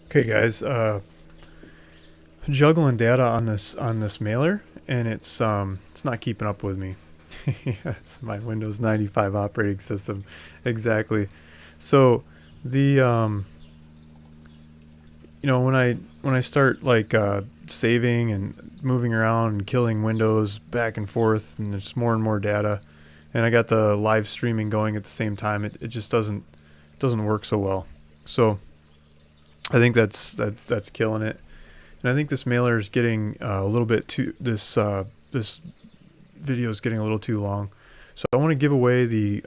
Okay, guys, juggling data on this mailer, and it's not keeping up with me. Yes, my Windows 95 operating system, exactly. So the when I start like saving and moving around and killing windows back and forth, and there's more and more data, and I got the live streaming going at the same time, it just doesn't work so well. So I think that's killing it. And I think this mailer is getting a little bit too this video is getting a little too long. So I want to give away the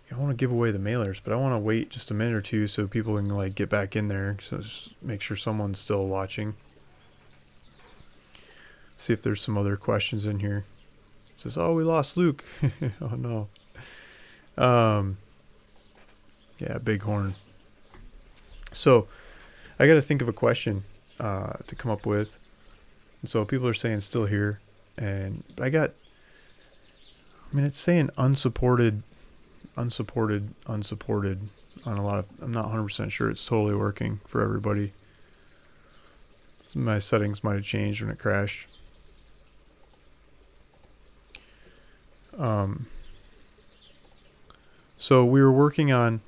mailers, but I want to wait just a minute or two so people can like get back in there. So just make sure someone's still watching. See if there's some other questions in here. It says, "Oh, we lost Luke." Oh no. Um, yeah, Bighorn. So I got to think of a question to come up with. And so people are saying still here, and it's saying unsupported on a lot of. I'm not 100% sure it's totally working for everybody. My settings might have changed when it crashed. So we were working on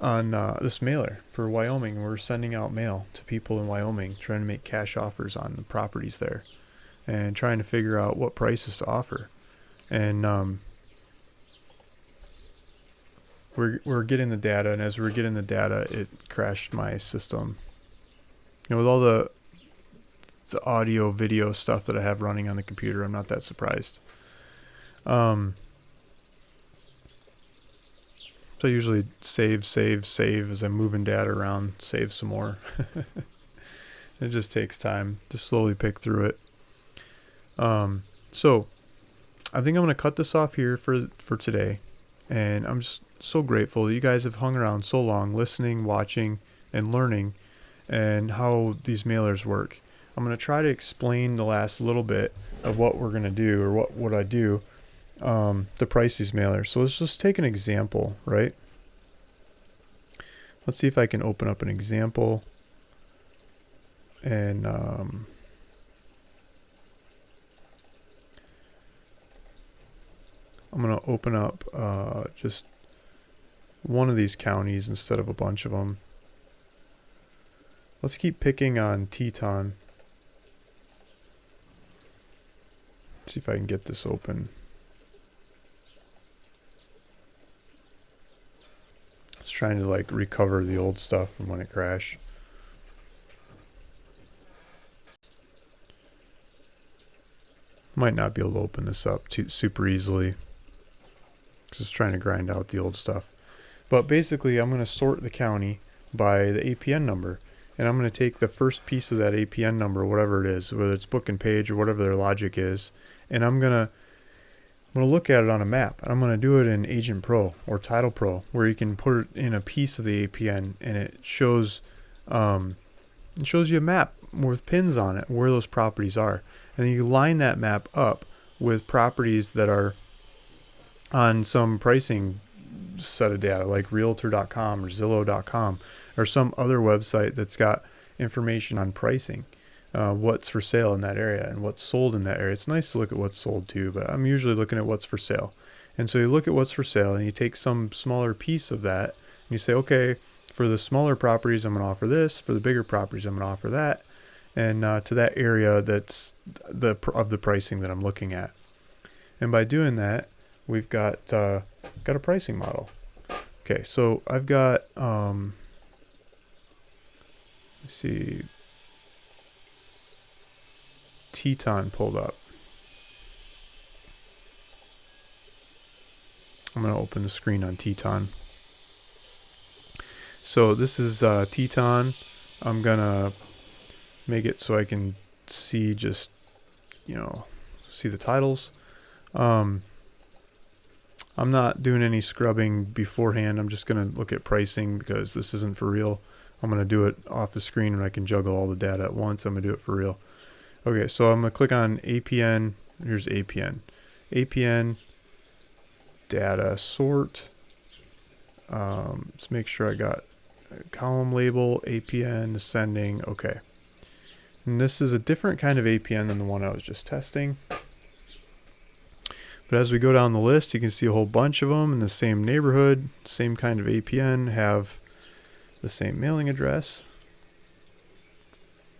this mailer for Wyoming. We're sending out mail to people in Wyoming, trying to make cash offers on the properties there, and trying to figure out what prices to offer. And we're getting the data, and as we're getting the data, it crashed my system. With all the audio, video stuff that I have running on the computer, I'm not that surprised. So I usually save as I'm moving data around, save some more. It just takes time to slowly pick through it. So I think I'm going to cut this off here for today. And I'm just so grateful that you guys have hung around so long, listening, watching, and learning, and how these mailers work. I'm going to try to explain the last little bit of what we're going to do, or what I do, to price these mailers. So let's just take an example, right? Let's see if I can open up an example. And I'm going to open up just one of these counties instead of a bunch of them. Let's keep picking on Teton. Let's see if I can get this open. It's trying to like recover the old stuff from when it crashed. Might not be able to open this up super easily. Just trying to grind out the old stuff. But basically, I'm going to sort the county by the APN number. And I'm going to take the first piece of that APN number, whatever it is, whether it's book and page or whatever their logic is, and I'm going to look at it on a map. I'm going to do it in Agent Pro or Title Pro, where you can put in a piece of the APN, and it shows you a map with pins on it where those properties are. And then you line that map up with properties that are on some pricing set of data, like Realtor.com or Zillow.com or some other website that's got information on pricing, what's for sale in that area and what's sold in that area. It's nice to look at what's sold too, but I'm usually looking at what's for sale. And so you look at what's for sale and you take some smaller piece of that and you say, okay, for the smaller properties, I'm going to offer this. For the bigger properties, I'm going to offer that. And to that area that's of the pricing that I'm looking at. And by doing that, we've got a pricing model. Okay, so I've got let's see, Teton pulled up. I'm going to open the screen on Teton. So this is Teton. I'm going to make it so I can see see the titles. I'm not doing any scrubbing beforehand. I'm just going to look at pricing because this isn't for real. I'm going to do it off the screen and I can juggle all the data at once. I'm going to do it for real. Okay, so I'm going to click on APN. Here's APN. APN, data, sort. Let's make sure I got column label, APN, ascending, okay. And this is a different kind of APN than the one I was just testing. But as we go down the list, you can see a whole bunch of them in the same neighborhood, same kind of APN, have the same mailing address.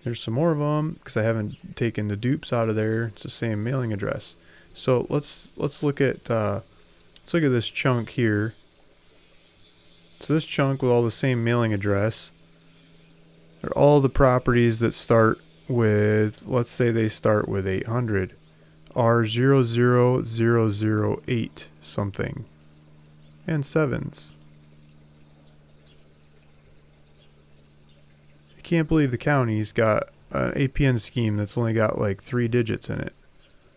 There's some more of them because I haven't taken the dupes out of there. It's the same mailing address. So let's look at this chunk here. So this chunk with all the same mailing address are all the properties that start with, let's say they start with 800, R00008 something, and sevens. I can't believe the county's got an APN scheme that's only got like 3 digits in it.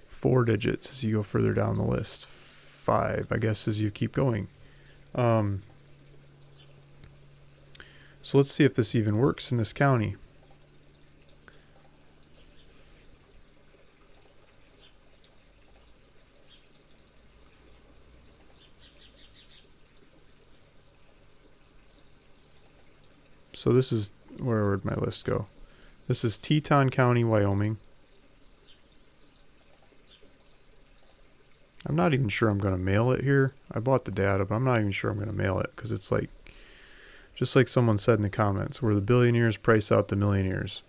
4 digits as you go further down the list. 5, I guess, as you keep going. So let's see if this even works in this county. So this is, where would my list go? This is Teton County, Wyoming. I'm not even sure I'm going to mail it here. I bought the data, but I'm not even sure I'm going to mail it because it's like, just like someone said in the comments, where the billionaires price out the millionaires.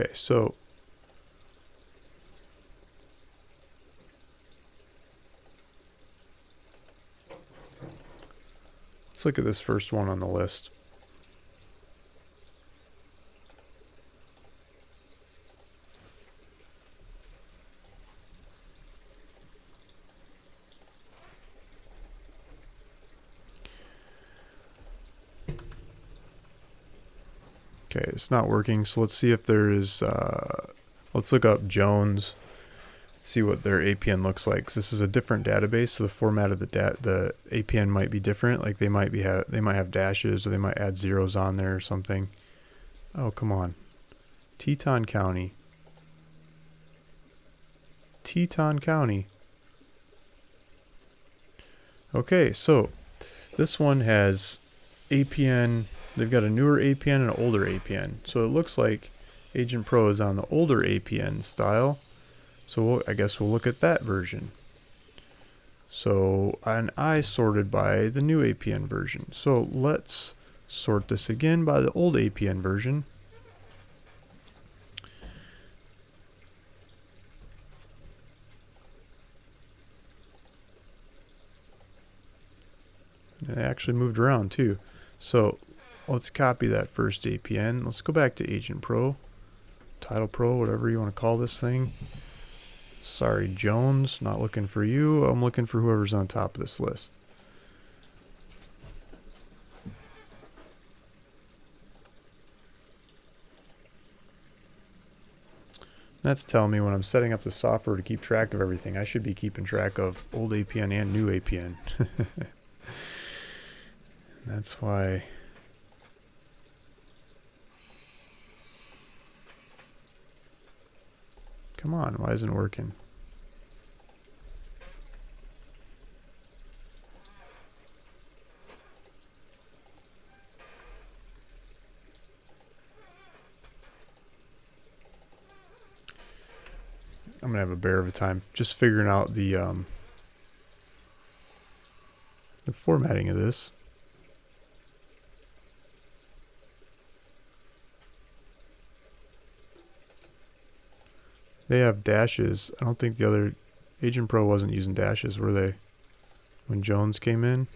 Okay, so let's look at this first one on the list. Okay, it's not working, so let's see if there is, let's look up Jones, see what their APN looks like. 'Cause this is a different database, so the format of the APN might be different. Like they might have dashes, or they might add zeros on there or something. Oh, come on. Teton County. Teton County. Okay, so this one has APN. They've got a newer APN and an older APN. So it looks like Agent Pro is on the older APN style. So I guess we'll look at that version. So and I sorted by the new APN version. So let's sort this again by the old APN version. And it actually moved around too. So let's copy that first APN. Let's go back to Agent Pro, Title Pro, whatever you want to call this thing. Sorry, Jones, not looking for you. I'm looking for whoever's on top of this list. That's telling me when I'm setting up the software to keep track of everything, I should be keeping track of old APN and new APN. That's why. Come on, why isn't it working? I'm gonna have a bear of a time just figuring out the formatting of this. They have dashes. I don't think the other Agent Pro wasn't using dashes, were they? When Jones came in?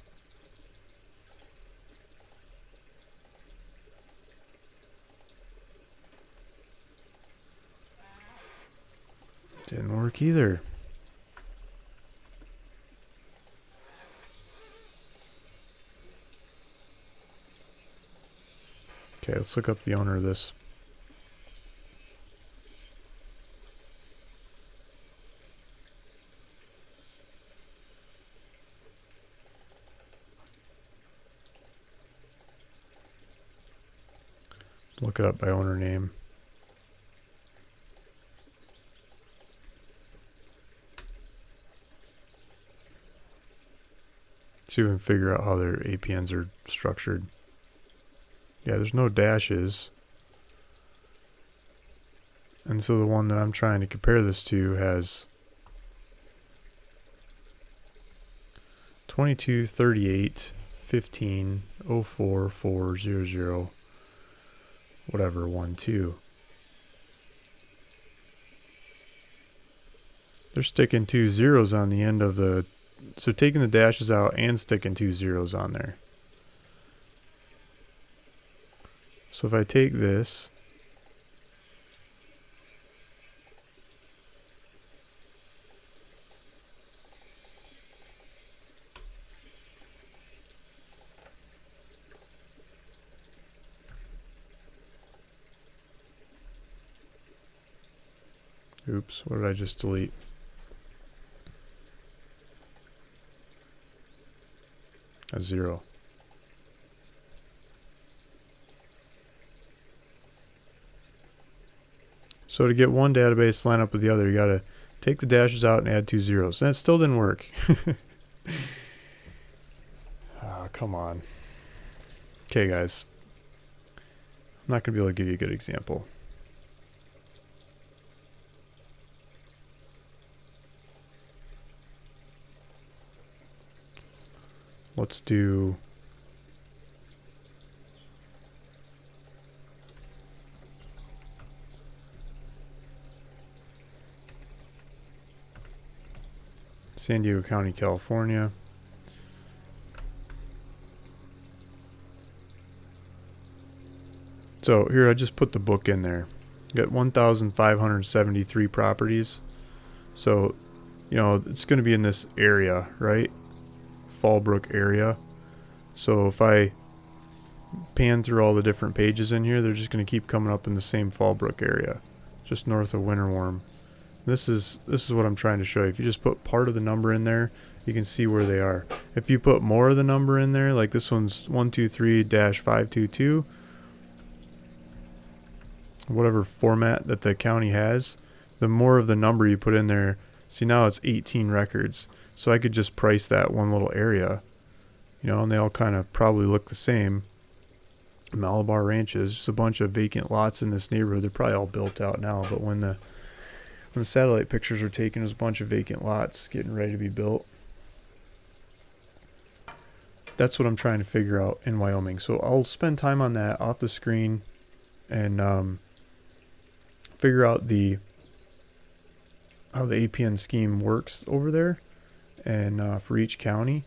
Didn't work either. Okay, let's look up the owner of this. Look it up by owner name. See if we can figure out how their APNs are structured. Yeah, there's no dashes. And so the one that I'm trying to compare this to has 22, 38, 15, 04, 4, 0, 0, whatever, 1, 2. They're sticking 2 zeros on the end of the... So taking the dashes out and sticking 2 zeros on there. So if I take this... Oops, what did I just delete? A 0. So to get one database to line up with the other, you gotta take the dashes out and add 2 zeros. And it still didn't work. Oh, come on. Okay, guys. I'm not gonna be able to give you a good example. Let's do... San Diego County, California. So here I just put the book in there. Got 1,573 properties. So, you know, it's going to be in this area, right? Fallbrook area. So if I pan through all the different pages in here, they're just going to keep coming up in the same Fallbrook area, just north of Winterwarm. This is what I'm trying to show you. If you just put part of the number in there, you can see where they are. If you put more of the number in there, like this one's 123-522, whatever format that the county has, the more of the number you put in there, see now it's 18 records. So I could just price that one little area, you know, and they all kind of probably look the same. Malabar Ranches, just a bunch of vacant lots in this neighborhood. They're probably all built out now, but when the satellite pictures were taken, it was a bunch of vacant lots getting ready to be built. That's what I'm trying to figure out in Wyoming. So I'll spend time on that off the screen and figure out how the APN scheme works over there and for each county,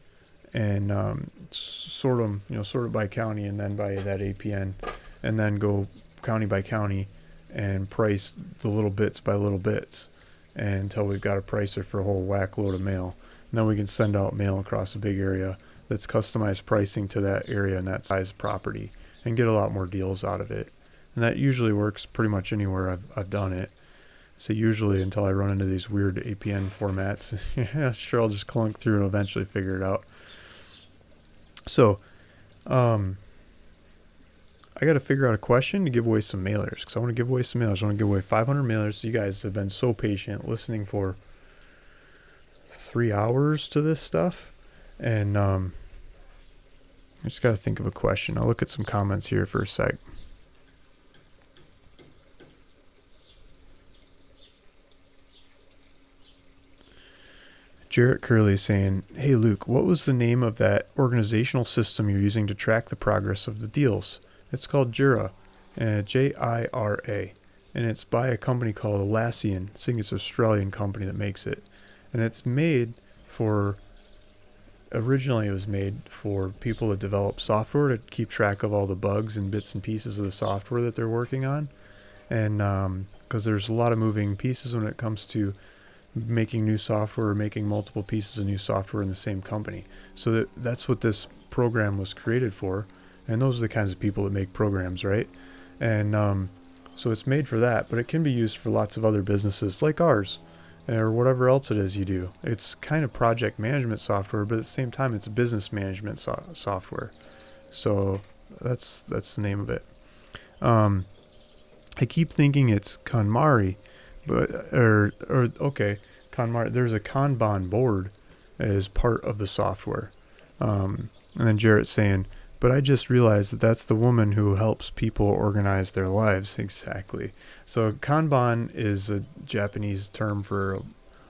and sort them, you know, sort it by county and then by that APN, and then go county by county and price the little bits by little bits until we've got a pricer for a whole whack load of mail. And then we can send out mail across a big area that's customized pricing to that area and that size property and get a lot more deals out of it. And that usually works pretty much anywhere I've done it. So usually, until I run into these weird APN formats, yeah, sure, I'll just clunk through and eventually figure it out. So, I got to figure out a question to give away some mailers, because I want to give away some mailers. I want to give away 500 mailers. You guys have been so patient listening for 3 hours to this stuff. And I just got to think of a question. I'll look at some comments here for a sec. Jarrett Curley saying, "Hey Luke, what was the name of that organizational system you're using to track the progress of the deals?" It's called Jira, Jira, and it's by a company called Atlassian. I think it's an Australian company that makes it, and it's made for. Originally, it was made for people that develop software to keep track of all the bugs and bits and pieces of the software that they're working on, and because there's a lot of moving pieces when it comes to making new software or making multiple pieces of new software in the same company. So that's what this program was created for. And those are the kinds of people that make programs, right? And so it's made for that, but it can be used for lots of other businesses like ours or whatever else it is you do. It's kind of project management software, but at the same time, it's business management software. So that's the name of it. I keep thinking it's KonMari, but okay, KonMari. There's a Kanban board as part of the software. And then Jarrett's saying, but I just realized that that's the woman who helps people organize their lives. Exactly. So Kanban is a Japanese term for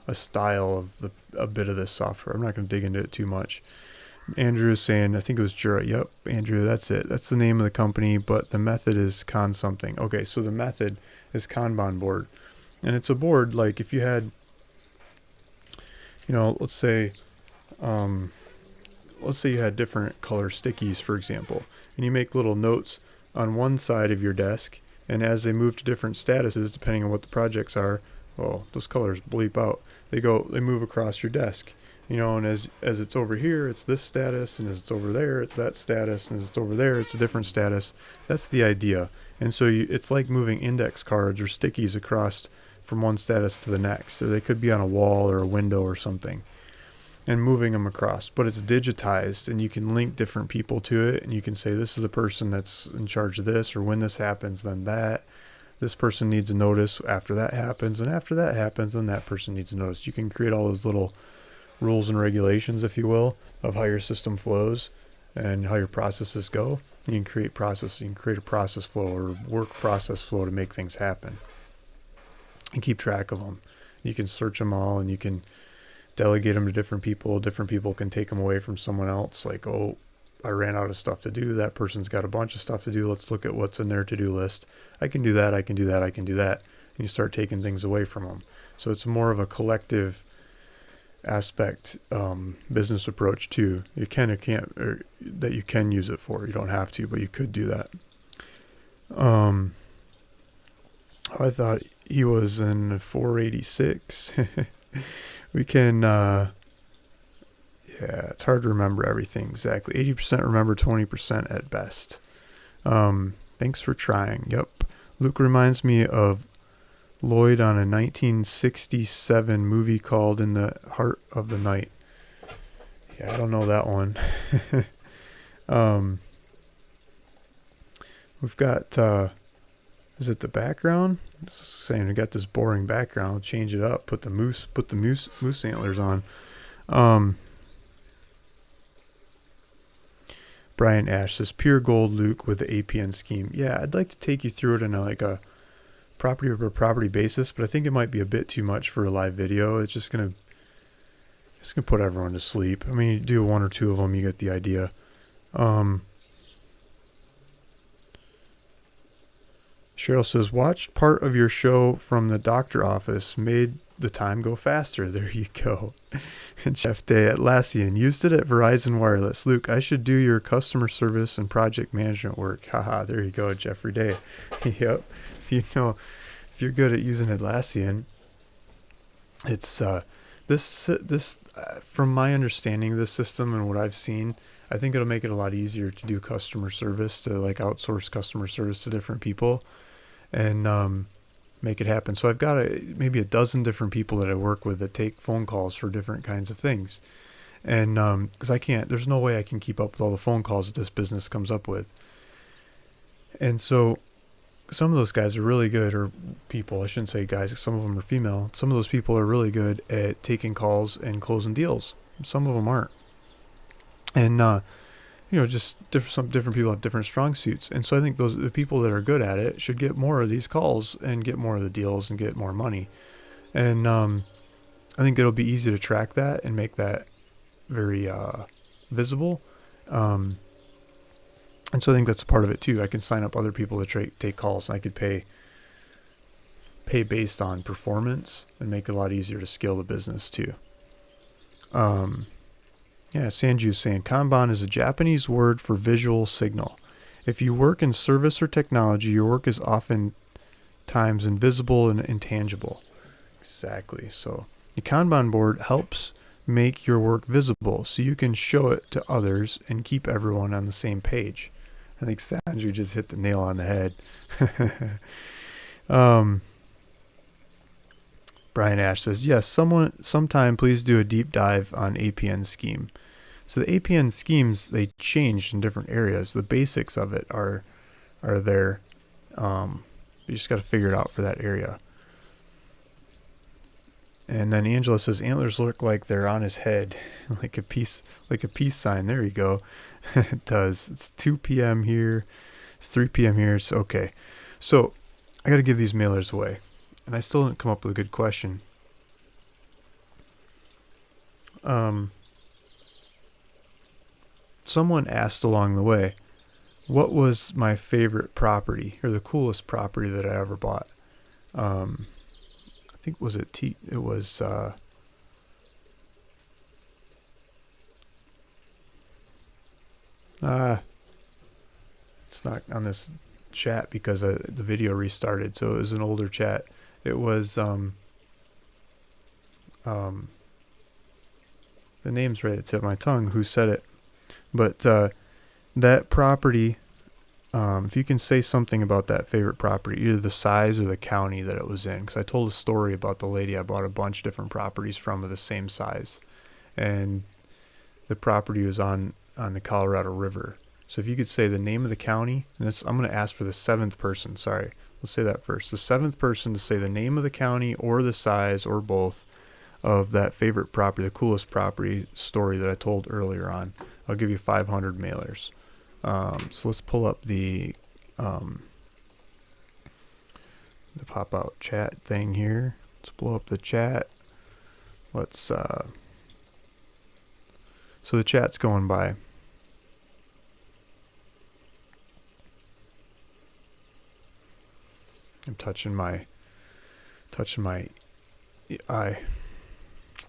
a style of a bit of this software. I'm not going to dig into it too much. Andrew is saying, I think it was Jarrett. Yep, Andrew, that's it. That's the name of the company, but the method is Kan something. Okay, so the method is Kanban board. And it's a board like if you had, let's say you had different color stickies, for example, and you make little notes on one side of your desk, and as they move to different statuses, depending on what the projects are, well, those colors bleep out. They move across your desk, and as it's over here, it's this status, and as it's over there, it's that status, and as it's over there, it's a different status. That's the idea. And so it's like moving index cards or stickies across from one status to the next, or they could be on a wall or a window or something, and moving them across, but it's digitized, and you can link different people to it, and you can say this is the person that's in charge of this, or when this happens, then that. This person needs a notice after that happens, and after that happens, then that person needs a notice. You can create all those little rules and regulations, if you will, of how your system flows and how your processes go. You can create a process flow or work process flow to make things happen and keep track of them. You can search them all, and you can delegate them to different people. Different people can take them away from someone else. Like, oh, I ran out of stuff to do. That person's got a bunch of stuff to do. Let's look at what's in their to-do list. I can do that. I can do that. I can do that. And you start taking things away from them. So it's more of a collective aspect business approach too. You can or can't, or that you can use it for. You don't have to, but you could do that. I thought he was in 486. We can, it's hard to remember everything exactly. 80% remember, 20% at best. Thanks for trying. Yep. Luke reminds me of Lloyd on a 1967 movie called In the Heart of the Night. Yeah, I don't know that one. We've got, is it the background? It's saying we got this boring background. I'll change it up. Put the moose antlers on. Brian Ash says, pure gold, Luke, with the APN scheme. Yeah, I'd like to take you through it in a property over property basis, but I think it might be a bit too much for a live video. It's just gonna put everyone to sleep. I mean, you do one or two of them, you get the idea. Cheryl says, watched part of your show from the doctor office, made the time go faster. There you go. And Jeff Day at Atlassian, used it at Verizon Wireless. Luke, I should do your customer service and project management work. Haha, there you go, Jeffrey Day. Yep. If you're good at using Atlassian, it's this from my understanding, this system and what I've seen, I think it'll make it a lot easier to do customer service, to outsource customer service to different people and make it happen. So I've got maybe a dozen different people that I work with that take phone calls for different kinds of things. And because there's no way I can keep up with all the phone calls that this business comes up with. And so some of those guys are really good, or people, I shouldn't say guys, some of them are female. Some of those people are really good at taking calls and closing deals. Some of them aren't. And, just some different people have different strong suits. And so I think the people that are good at it should get more of these calls and get more of the deals and get more money. And I think it'll be easy to track that and make that very visible. And so I think that's a part of it too. I can sign up other people to take calls, and I could pay based on performance and make it a lot easier to scale the business too. Sanju's saying Kanban is a Japanese word for visual signal. If you work in service or technology, your work is often times invisible and intangible. Exactly. So the Kanban board helps make your work visible so you can show it to others and keep everyone on the same page. I think Sanju just hit the nail on the head. Brian Ash says, yes, sometime please do a deep dive on APN scheme. So the APN schemes, they changed in different areas. The basics of it are there. You just got to figure it out for that area. And then Angela says antlers look like they're on his head, like a peace sign. There you go. It does. It's 2 p.m. here. It's 3 p.m. here. It's okay. So I got to give these mailers away, and I still didn't come up with a good question. Someone asked along the way, what was my favorite property or the coolest property that I ever bought? I think it was it's not on this chat because the video restarted, so it was an older chat. It was the name's right at the tip of my tongue who said it, but that property, if you can say something about that favorite property, either the size or the county that it was in, because I told a story about the lady I bought a bunch of different properties from of the same size, and the property was on the Colorado River. So if you could say the name of the county, and I'm going to ask for the 7th person. Sorry, let's say that first. The 7th person to say the name of the county or the size or both of that favorite property, the coolest property story that I told earlier on, I'll give you 500 mailers. So let's pull up the pop-out chat thing here. Let's blow up the chat. So the chat's going by. I'm touching my eye.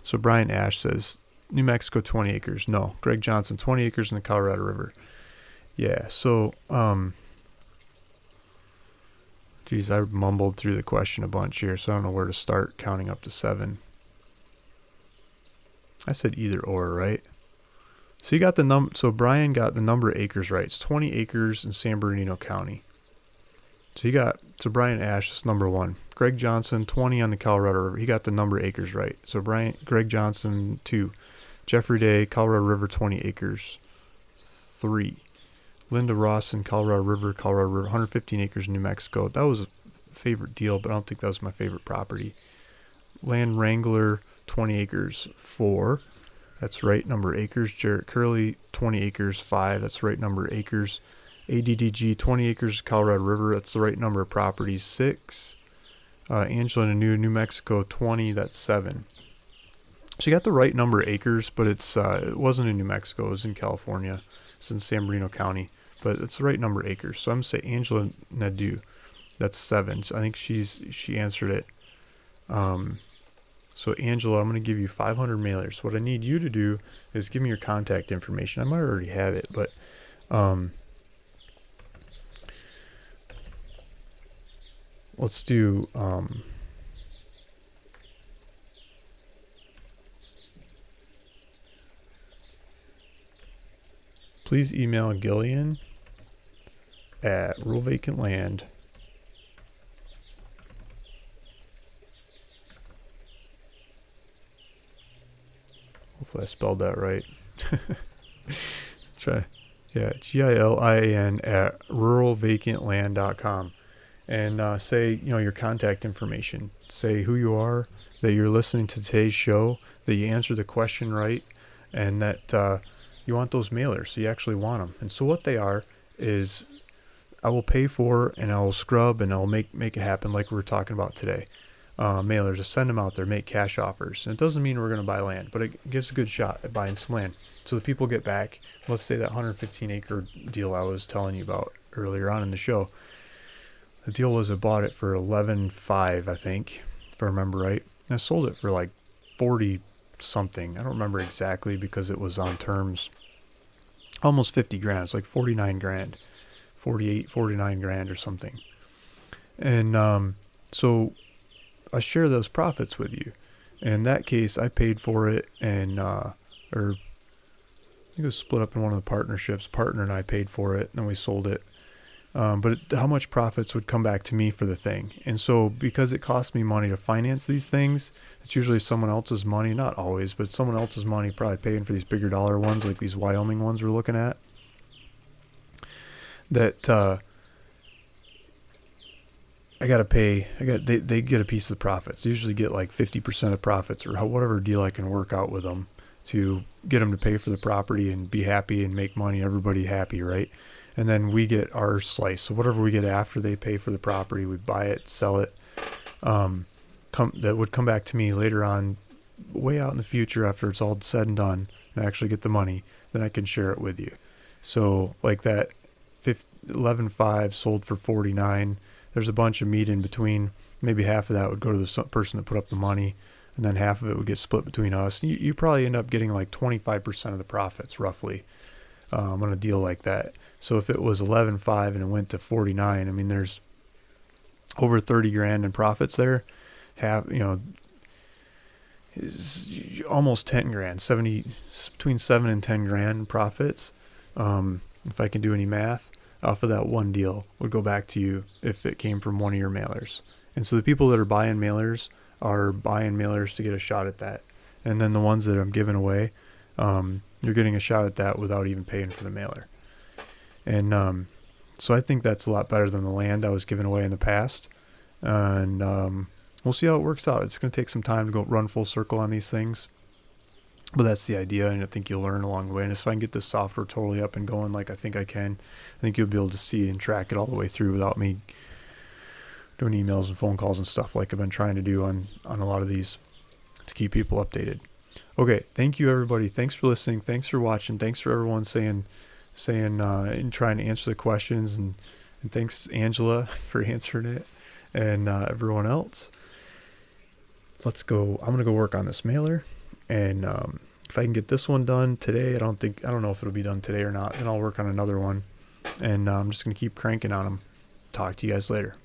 So Brian Ash says, New Mexico 20 acres. No. Greg Johnson, 20 acres in the Colorado River. Yeah, so, geez, I mumbled through the question a bunch here, so I don't know where to start counting up to 7. I said either or, right? So you got so Brian got the number of acres right. It's 20 acres in San Bernardino County. So Brian Ash is number 1. Greg Johnson, 20 on the Colorado River. He got the number of acres right. So Greg Johnson, 2. Jeffrey Day, Colorado River, 20 acres, 3. Linda Rawson, Colorado River, 115 acres in New Mexico. That was a favorite deal, but I don't think that was my favorite property. Land Wrangler, 20 acres, 4. That's right number of acres. Jarrett Curley, 20 acres, 5. That's the right number of acres. ADDG, 20 acres, Colorado River. That's the right number of properties, 6. Angela in New Mexico, 20. That's 7. So you got the right number of acres, but it wasn't in New Mexico. It was in California. It's in San Bernardino County, but it's the right number of acres. So I'm going to say Angela Nadeau. That's 7. So I think she answered it. So Angela, I'm going to give you 500 mailers. What I need you to do is give me your contact information. I might already have it, but let's do please email Gilian at ruralvacantland. Hopefully I spelled that right. Try. Yeah, Gilian at ruralvacantland.com. And say, your contact information. Say who you are, that you're listening to today's show, that you answered the question right, and that you want those mailers, so you actually want them. And so what they are is I will pay for and I will scrub and I'll make it happen like we were talking about today. Mailers, just send them out there, make cash offers. And it doesn't mean we're going to buy land, but it gives a good shot at buying some land. So the people get back, let's say that 115 acre deal I was telling you about earlier on in the show. The deal was I bought it for $11,500, I think, if I remember right. And I sold it for like 40 something. I don't remember exactly because it was on terms almost 50 grand. It's like 49 grand, 48, 49 grand or something. And so I share those profits with you. In that case, I paid for it, and or I think it was split up in one of the partnerships. Partner and I paid for it, and then we sold it. But how much profits would come back to me for the thing? And so because it costs me money to finance these things, it's usually someone else's money, not always, but someone else's money probably paying for these bigger dollar ones, like these Wyoming ones we're looking at. That I got to pay. They get a piece of the profits. They usually get like 50% of the profits, or whatever deal I can work out with them to get them to pay for the property and be happy and make money. Everybody happy, right? And then we get our slice. So whatever we get after they pay for the property, we buy it, sell it. That would come back to me later on, way out in the future after it's all said and done, and I actually get the money. Then I can share it with you. So like that 11.5 sold for 49. There's a bunch of meat in between. Maybe half of that would go to the person that put up the money, and then half of it would get split between us. You probably end up getting like 25% of the profits, roughly, on a deal like that. So if it was 11.5 and it went to 49, I mean, there's over 30 grand in profits there. Is almost 10 grand, between 7 and 10 grand in profits. If I can do any math off of that one deal, would go back to you if it came from one of your mailers. And so the people that are buying mailers are buying mailers to get a shot at that. And then the ones that I'm giving away, you're getting a shot at that without even paying for the mailer. And so I think that's a lot better than the land I was giving away in the past. And we'll see how it works out. It's going to take some time to go run full circle on these things. But that's the idea, and I think you'll learn along the way. And if I can get this software totally up and going like I think I can, I think you'll be able to see and track it all the way through without me doing emails and phone calls and stuff like I've been trying to do on a lot of these to keep people updated. Okay, thank you, everybody. Thanks for listening. Thanks for watching. Thanks for everyone saying and trying to answer the questions. And thanks, Angela, for answering it, and everyone else. Let's go. I'm going to go work on this mailer. And if I can get this one done today, I don't know if it'll be done today or not. Then I'll work on another one. And I'm just going to keep cranking on them. Talk to you guys later.